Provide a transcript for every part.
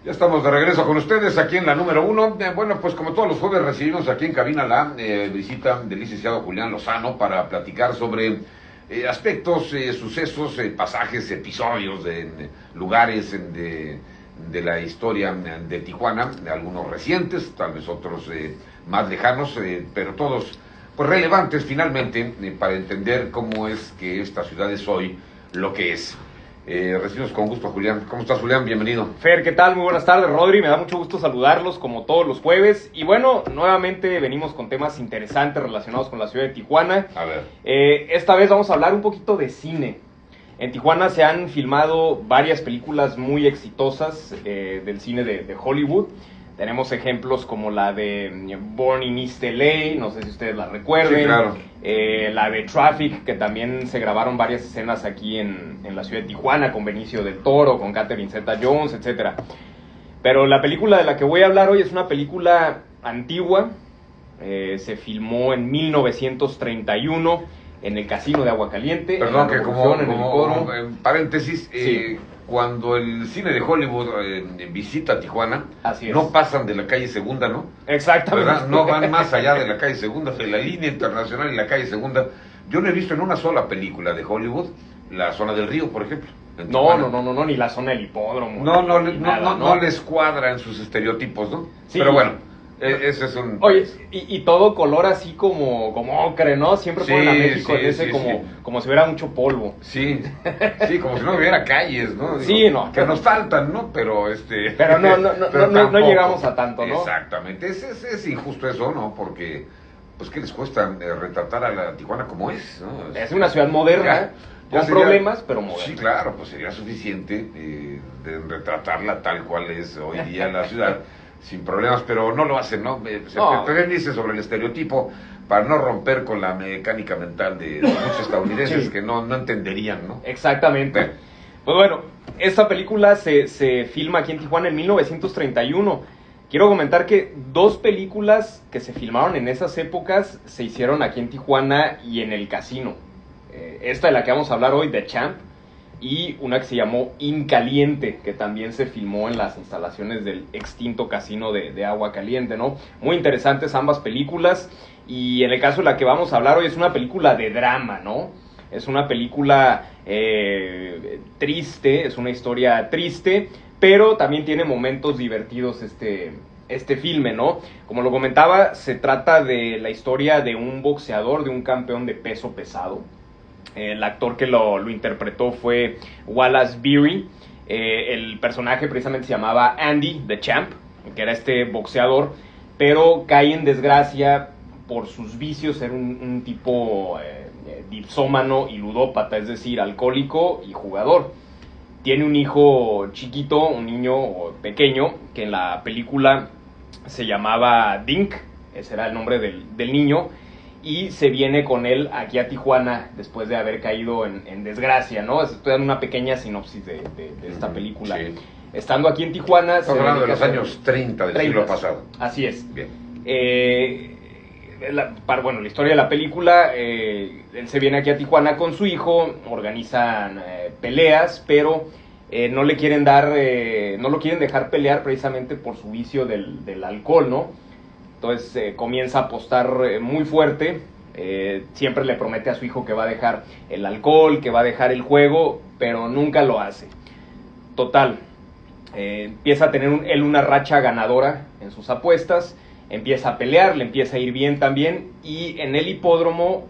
Ya estamos de regreso con ustedes aquí en la número 1. Bueno, pues como todos los jueves recibimos aquí en cabina la visita del licenciado Julián Lozano para platicar sobre aspectos, sucesos, pasajes, episodios de lugares de la historia de Tijuana, algunos recientes, tal vez otros más lejanos, pero todos pues relevantes finalmente para entender cómo es que esta ciudad es hoy lo que es. Recibimos con gusto a Julián. ¿Cómo estás, Julián? Bienvenido. Fer, ¿qué tal? Muy buenas tardes, Rodri. Me da mucho gusto saludarlos como todos los jueves. Y bueno, nuevamente venimos con temas interesantes relacionados con la ciudad de Tijuana. A ver. Esta vez vamos a hablar un poquito de cine. En Tijuana se han filmado varias películas muy exitosas del cine de Hollywood. Tenemos ejemplos como la de Born in East LA, no sé si ustedes la recuerden. Sí, claro. La de Traffic, que también se grabaron varias escenas aquí en la ciudad de Tijuana, con Benicio del Toro, con Catherine Zeta-Jones, etc. Pero la película de la que voy a hablar hoy es una película antigua. Se filmó en 1931 en el Casino de Aguacaliente. Perdón, que como hipódromo. en paréntesis, Sí. Cuando el cine de Hollywood visita Tijuana, Así es. no pasan de la calle Segunda, ¿no? Exactamente. ¿Verdad? No van más allá de la calle Segunda, de la línea internacional y la calle Segunda. Yo no he visto en una sola película de Hollywood la zona del río, por ejemplo. en No, Tijuana. ni la zona del hipódromo. No les cuadra en sus estereotipos, ¿no? Sí. Pero bueno, ese es un... Oye, y todo color así como ocre, ¿no? Siempre Sí, ponen a México sí, en ese sí, como, sí. como si hubiera mucho polvo. Sí, sí, como si no hubiera calles, ¿no? Sí, no. Que nos faltan, ¿no? Pero Pero no tampoco. llegamos a tanto, ¿no? Exactamente, es injusto eso, ¿no? Porque, pues, ¿qué les cuesta retratar a la Tijuana como es, ¿no? Es una ciudad moderna, Ya con sería- pretextos, pero moderna. Sí, claro, pues sería suficiente de retratarla tal cual es hoy día la ciudad, sin problemas, pero no lo hacen, ¿no? No. Prefieren irse sobre el estereotipo para no romper con la mecánica mental de muchos estadounidenses Sí. que no entenderían, ¿no? Exactamente. Bueno. Pues bueno, esta película se filma aquí en Tijuana en 1931. Quiero comentar que dos películas que se filmaron en esas épocas se hicieron aquí en Tijuana y en el casino. Esta de la que vamos a hablar hoy, The Champ, y una que se llamó Incaliente, que también se filmó en las instalaciones del extinto casino de Agua Caliente, ¿no? Muy interesantes ambas películas, y en el caso de la que vamos a hablar hoy es una película de drama, ¿no? Es una película triste, es una historia triste, pero también tiene momentos divertidos este filme, ¿no? Como lo comentaba, se trata de la historia de un boxeador, de un campeón de peso pesado. El actor que lo interpretó fue Wallace Beery. El personaje precisamente se llamaba Andy, The Champ, que era este boxeador, pero cae en desgracia por sus vicios, ser un tipo dipsómano y ludópata, es decir, alcohólico y jugador. Tiene un hijo chiquito, un niño pequeño, que en la película se llamaba Dink, ese era el nombre del niño, y se viene con él aquí a Tijuana después de haber caído en desgracia, ¿no? Estoy dando una pequeña sinopsis de esta película. Sí. Estando aquí en Tijuana... Estamos hablando de los años 30 del siglo pasado. Así es. Bien. La historia de la película, él se viene aquí a Tijuana con su hijo, organizan peleas, pero no le quieren no lo quieren dejar pelear precisamente por su vicio del alcohol, ¿no? Entonces comienza a apostar muy fuerte, siempre le promete a su hijo que va a dejar el alcohol, que va a dejar el juego, pero nunca lo hace. Total, empieza a tener él una racha ganadora en sus apuestas, empieza a pelear, le empieza a ir bien también, y en el hipódromo,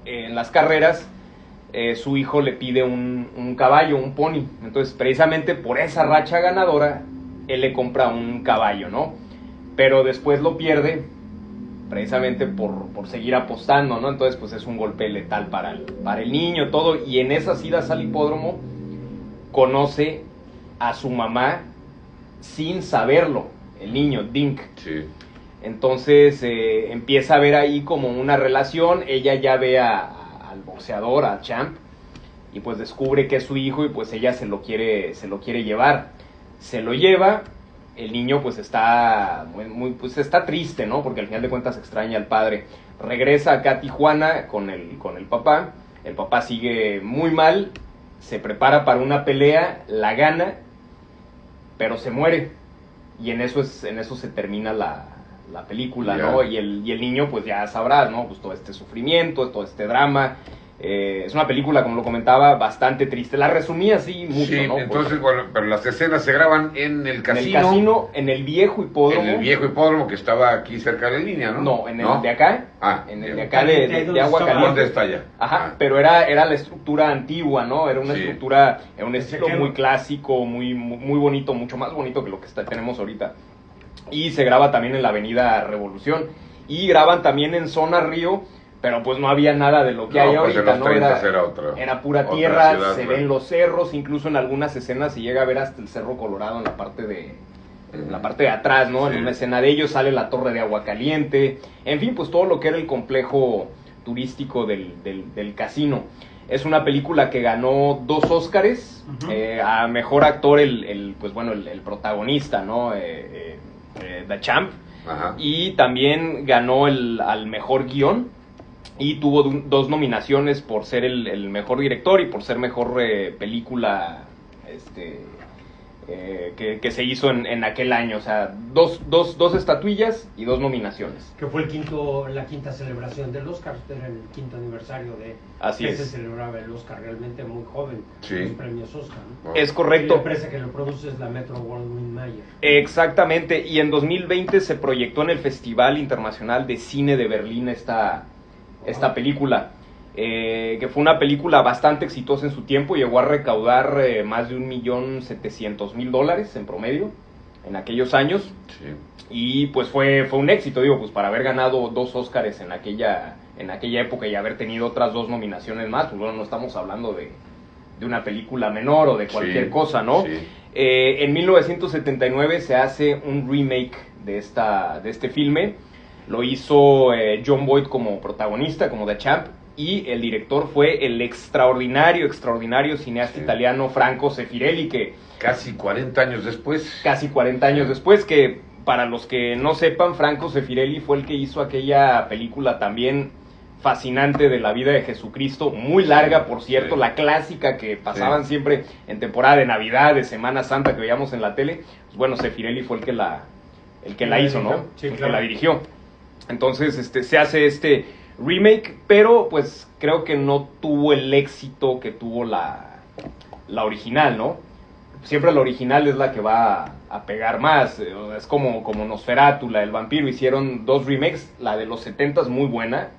en las carreras, su hijo le pide un caballo, un pony. Entonces, precisamente por esa racha ganadora, él le compra un caballo, ¿no? Pero después lo pierde, precisamente por seguir apostando, ¿no? Entonces, pues es un golpe letal para el niño, todo. Y en esas idas al hipódromo, conoce a su mamá sin saberlo, el niño, Dink. Sí. Entonces empieza a ver ahí como una relación, ella ya ve al boxeador, a Champ, y pues descubre que es su hijo y pues ella se lo quiere llevar. Se lo lleva, el niño pues está pues está triste, ¿no? Porque al final de cuentas extraña al padre. Regresa acá a Tijuana con el papá sigue muy mal, se prepara para una pelea, la gana, pero se muere. Y en eso se termina la película, ¿no? Y el niño, pues ya sabrás, ¿no? Pues todo este sufrimiento, todo este drama. Es una película, como lo comentaba, bastante triste. La resumí así mucho, sí, ¿no? Entonces, bueno, pero las escenas se graban en el casino. En el casino, en el viejo hipódromo. En el viejo hipódromo que estaba aquí cerca de la línea, ¿no? No, en el de acá. En el de acá de Agua Caliente. ¿Dónde está allá? Ajá, pero era la estructura antigua, ¿no? Era una estructura, un estilo muy clásico, muy bonito, mucho más bonito que lo que tenemos ahorita. Y se graba también en la Avenida Revolución. Y graban también en Zona Río, pero pues no había nada de lo que hay pues ahorita, ¿no? Era pura tierra, se ven los cerros, incluso en algunas escenas se llega a ver hasta el Cerro Colorado en la parte de atrás, ¿no? En una escena de ellos sale la Torre de Agua Caliente, en fin, pues todo lo que era el complejo turístico del casino. Es una película que ganó 2 Óscares, a mejor actor el protagonista, ¿no? The Champ, y también ganó al mejor guión. Y tuvo 2 nominaciones por ser el mejor director y por ser mejor película que se hizo en aquel año. O sea, dos estatuillas y 2 nominaciones. Que fue la quinta celebración del Oscar, era el 5º aniversario que se celebraba el Oscar, realmente muy joven, los premios Oscar, ¿no? Es correcto. Y la empresa que lo produce es la Metro-Goldwyn-Mayer. Exactamente, y en 2020 se proyectó en el Festival Internacional de Cine de Berlín esta película, que fue una película bastante exitosa en su tiempo. Llegó a recaudar más de $1.700.000 en promedio en aquellos años. Y pues fue un éxito, pues para haber ganado 2 Óscares en aquella época y haber tenido otras 2 nominaciones más, pues bueno, no estamos hablando de una película menor o de cualquier cosa, ¿no? En 1979 se hace un remake de este filme. Lo hizo Jon Voight como protagonista, como The Champ, y el director fue el extraordinario cineasta italiano Franco Sefirelli, que... Casi 40 años después. Casi 40 años después, que para los que no sepan, Franco Sefirelli fue el que hizo aquella película también fascinante de la vida de Jesucristo, muy larga, por cierto, la clásica que pasaban siempre en temporada de Navidad, de Semana Santa, que veíamos en la tele. Pues bueno, Sefirelli fue el que la hizo, ¿no? Sí, el que la dirigió. Entonces se hace este remake, pero pues creo que no tuvo el éxito que tuvo la original, ¿no? Siempre la original es la que va a pegar más. Es como Nosferatu, la del vampiro. Hicieron 2 remakes, la de los 70 es muy buena,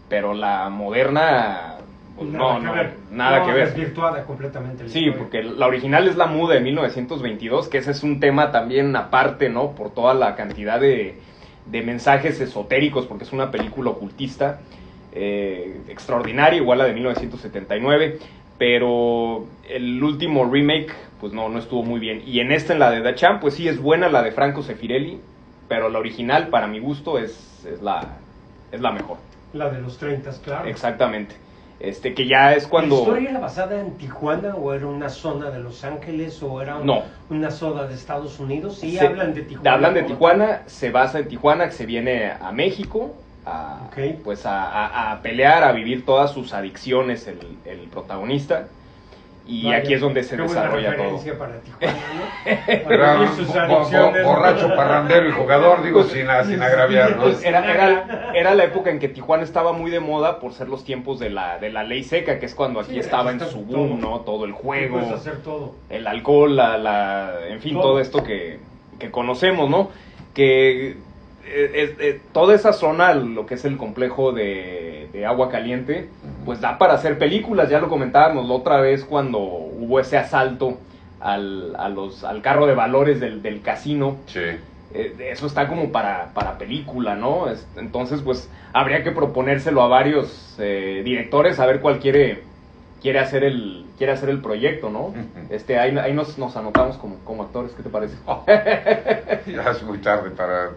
pero la moderna pues nada que ver. Es virtuada completamente. Sí, porque la original es La Muda de 1922, que ese es un tema también aparte, ¿no? Por toda la cantidad de mensajes esotéricos, porque es una película ocultista extraordinaria, igual la de 1979, pero el último remake pues no estuvo muy bien. Y en la de The Champ, pues sí es buena la de Franco Sefirelli, pero la original para mi gusto es la mejor. La de los 30, claro. Exactamente. Que ya es cuando... ¿La historia era basada en Tijuana o era una zona de Los Ángeles o era una zona de Estados Unidos? Sí, hablan de Tijuana. Hablan de Tijuana, se basa en Tijuana, que se viene a México pues a pelear, a vivir todas sus adicciones el protagonista. Y aquí es donde se desarrolla todo. Para Tijuana, ¿no? Era borracho, parrandero y jugador, digo, sin agraviar, ¿no? Pues era la época en que Tijuana estaba muy de moda por ser los tiempos de la ley seca, que es cuando aquí estaba en su boom, ¿no? Todo el juego, puedes hacer todo. El alcohol, en fin, todo esto que conocemos, ¿no? Que toda esa zona, lo que es el complejo de Agua Caliente, pues da para hacer películas. Ya lo comentábamos la otra vez cuando hubo ese asalto al carro de valores del casino. Eso está como para película, ¿no? Entonces pues habría que proponérselo a varios directores, a ver cuál quiere hacer el proyecto, ¿no? Ahí nos anotamos como actores, ¿qué te parece? Ya es muy tarde para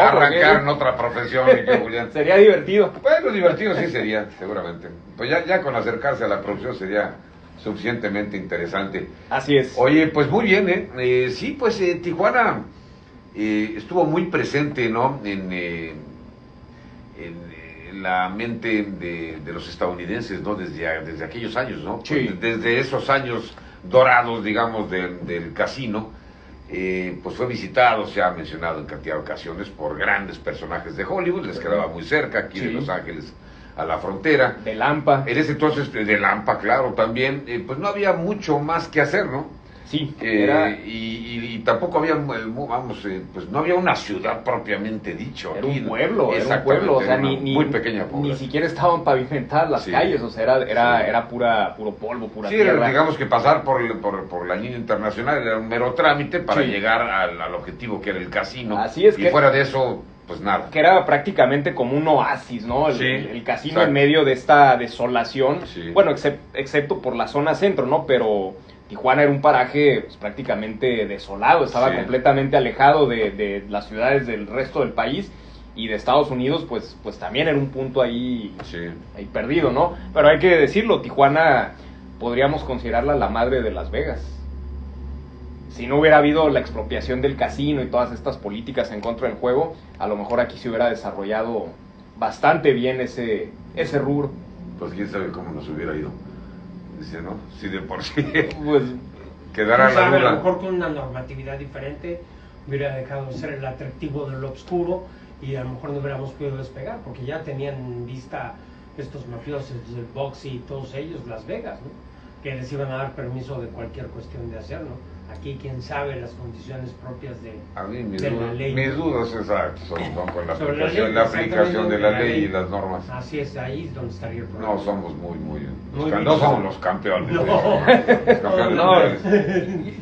arrancar en otra profesión, Julián. Sería divertido. Bueno, divertido sí sería, seguramente. Pues ya con acercarse a la producción sería suficientemente interesante. Así es. Oye, pues muy bien, sí, pues Tijuana estuvo muy presente, ¿no? En la mente de los estadounidenses, ¿no? Desde aquellos años, ¿no? Sí. Desde esos años dorados, digamos, del casino, pues fue visitado, se ha mencionado en cantidad de ocasiones, por grandes personajes de Hollywood, les quedaba muy cerca, aquí de Los Ángeles a la frontera. De Lampa. En ese entonces, de Lampa, claro, también, pues no había mucho más que hacer, ¿no? Sí, y tampoco había, pues no había una ciudad propiamente dicho. Era un pueblo, o sea, muy pequeña población. Ni siquiera estaban pavimentadas las calles, o sea, era puro polvo, pura tierra. Digamos que pasar por la línea internacional era un mero trámite para llegar al objetivo que era el casino. Así es. Y fuera de eso, pues nada. Que era prácticamente como un oasis, ¿no? El casino en medio de esta desolación, bueno, excepto por la zona centro, ¿no? Pero Tijuana era un paraje pues, prácticamente desolado, estaba completamente alejado de las ciudades del resto del país, y de Estados Unidos pues también era un punto ahí perdido, ¿no? Pero hay que decirlo, Tijuana podríamos considerarla la madre de Las Vegas. Si no hubiera habido la expropiación del casino y todas estas políticas en contra del juego, a lo mejor aquí se hubiera desarrollado bastante bien ese rubro. Pues quién sabe cómo nos hubiera ido. Dice, ¿no? Si de por sí pues, quedara la duda. A lo mejor con una normatividad diferente hubiera dejado de ser el atractivo de lo oscuro y a lo mejor no hubiéramos podido despegar, porque ya tenían en vista estos mafiosos del box y todos ellos Las Vegas, ¿no? Que les iban a dar permiso de cualquier cuestión de hacer, ¿no? Aquí quién sabe las condiciones propias de la ley. Mis dudas exactas son con la aplicación de la ley y las normas. Así es, ahí es donde estaría el problema. No somos no somos los campeones.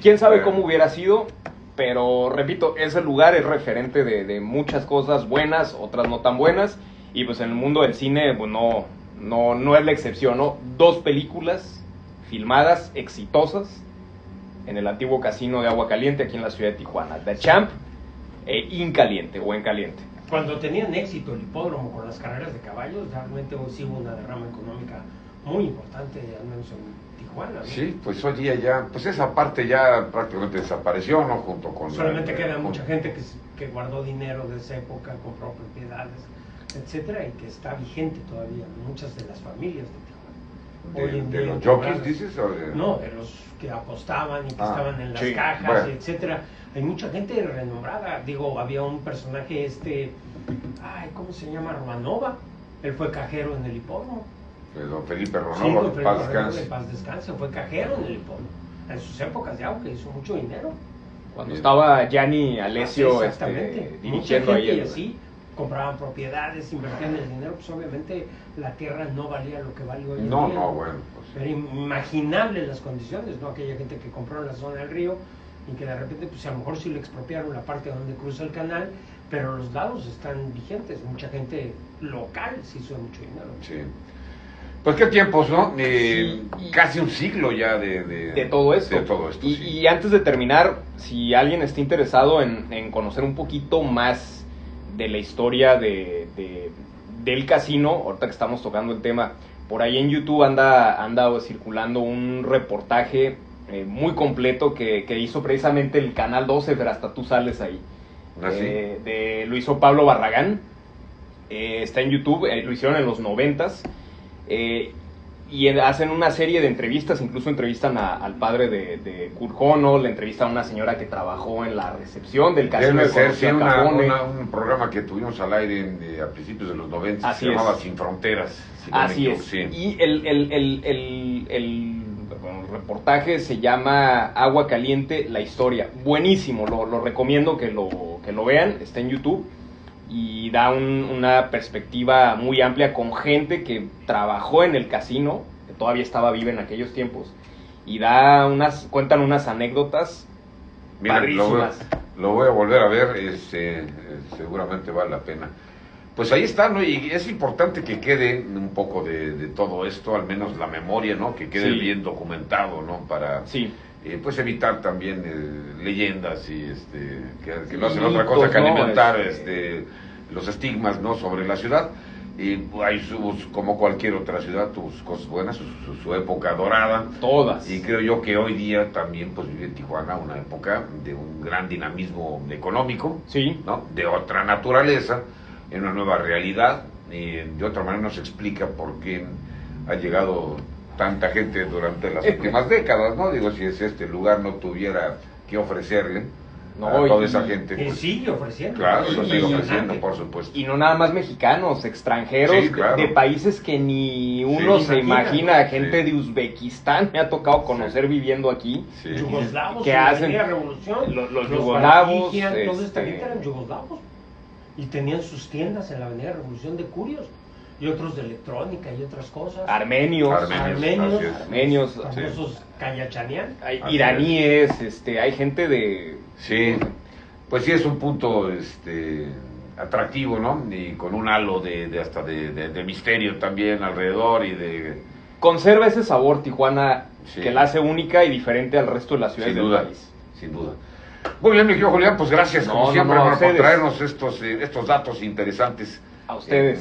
Quién sabe cómo hubiera sido, pero repito, ese lugar es referente de muchas cosas buenas, otras no tan buenas, y pues en el mundo del cine pues no es la excepción, ¿no? 2 películas filmadas exitosas en el antiguo casino de Agua Caliente aquí en la ciudad de Tijuana, The Champ e Incaliente o En Caliente. Cuando tenían éxito el hipódromo con las carreras de caballos, realmente sí hubo una derrama económica muy importante, al menos en Tijuana, ¿no? Sí, pues hoy día ya, pues esa parte ya prácticamente desapareció, ¿no? Junto con... Solamente queda mucha gente que guardó dinero de esa época, compró propiedades, etcétera, y que está vigente todavía en muchas de las familias de Tijuana. ¿De los jockeys dices? O de... No, de los que apostaban y que estaban en las cajas, etcétera. Hay mucha gente renombrada. Digo, había un personaje, ¿cómo se llama? Romanova. Él fue cajero en el hipódromo. Don Felipe Romanova, paz descanse. Fue cajero en el hipódromo. En sus épocas de auge, hizo mucho dinero. Cuando estaba Gianni Alessio dirigiendo ahí. Y así compraban propiedades, invertían el dinero, pues obviamente la tierra no valía lo que vale hoy en día. Bueno. Pues... Era inimaginable las condiciones, ¿no? Aquella gente que compró en la zona del río y que de repente, pues a lo mejor sí le expropiaron la parte donde cruza el canal, pero los lados están vigentes. Mucha gente local se hizo mucho dinero. Sí. Pues qué tiempos, ¿no? Casi un siglo ya de todo esto. De todo esto, y antes de terminar, si alguien está interesado en conocer un poquito más de la historia del casino, ahorita que estamos tocando el tema, por ahí en YouTube anda circulando un reportaje muy completo que hizo precisamente el Canal 12, pero hasta tú sales ahí. Lo hizo Pablo Barragán, está en YouTube, lo hicieron en los 90s, y hacen una serie de entrevistas, incluso entrevistan al padre de Kurt Honnold, le entrevistan a una señora que trabajó en la recepción del casino. Debe ser un programa que tuvimos al aire a principios de los 90, se llamaba Sin Fronteras. Así es. Sí. Y el reportaje se llama Agua Caliente, la historia. Buenísimo, lo recomiendo que lo vean, está en YouTube. Y da una perspectiva muy amplia con gente que trabajó en el casino, que todavía estaba viva en aquellos tiempos, y cuentan unas anécdotas padrísimas. Lo voy a volver a ver, seguramente vale la pena. Pues ahí está, ¿no? Y es importante que quede un poco de todo esto, al menos la memoria, ¿no? Que quede bien documentado, ¿no? Para... pues evitar también leyendas y que no hacen otra cosa que alimentar los estigmas, ¿no? Sobre la ciudad. Y hay como cualquier otra ciudad, sus cosas buenas, su época dorada. Todas. Y creo yo que hoy día también pues vive en Tijuana una época de un gran dinamismo económico, ¿no? De otra naturaleza, en una nueva realidad. Y de otra manera nos explica por qué ha llegado tanta gente durante las últimas décadas, ¿no? Digo, si este lugar no tuviera que ofrecerle, a toda esa gente. Y Pues, sigue ofreciendo. claro, lo sigue y- ofreciendo, por supuesto. Y no nada más mexicanos, extranjeros Sí, claro. de países que ni uno Sí, se imagina, gente sí. de Uzbekistán me ha tocado conocer viviendo aquí. Sí. Yugoslavos, ¿Qué en la hacen? Avenida Revolución, Los yugoslavos, Barigian, toda esta este- gente eran yugoslavos y tenían sus tiendas en la Avenida Revolución de curios y otros de electrónica y otras cosas. Armenios, Armenios, así es. armenios, Famosos Kayachanian. hay Así iraníes, hay gente de... Sí, pues sí es un punto atractivo, ¿no? Y con un halo hasta de misterio también alrededor y de... Conserva ese sabor Tijuana Sí. que la hace única y diferente al resto de las ciudades Sin del duda, país. sin duda. Muy bien, mi querido Julián, pues gracias No, como no, siempre no, a hermano, por ustedes. traernos estos datos interesantes. A ustedes.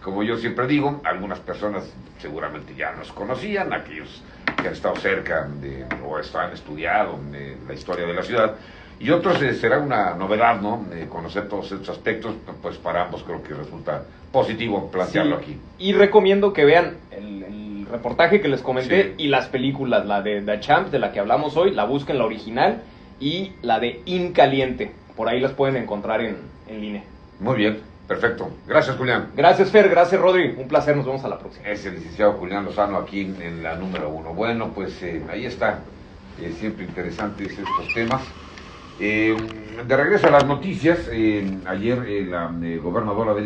Como yo siempre digo, algunas personas seguramente ya nos conocían, aquellos que han estado cerca o han estudiado la historia de la ciudad, y otros será una novedad, ¿no? Conocer todos estos aspectos, pues para ambos creo que resulta positivo plantearlo Sí, aquí. Y recomiendo que vean el reportaje que les comenté Sí. y las películas, la de The Champ, de la que hablamos hoy, la busquen la original, y la de Incaliente. Por ahí las pueden encontrar en línea. Muy bien, perfecto. Gracias, Julián. Gracias, Fer, gracias, Rodri. Un placer, nos vemos a la próxima. Es el licenciado Julián Lozano aquí en la número 1. Bueno, pues ahí está. Siempre interesantes estos temas. De regreso a las noticias, ayer la gobernadora de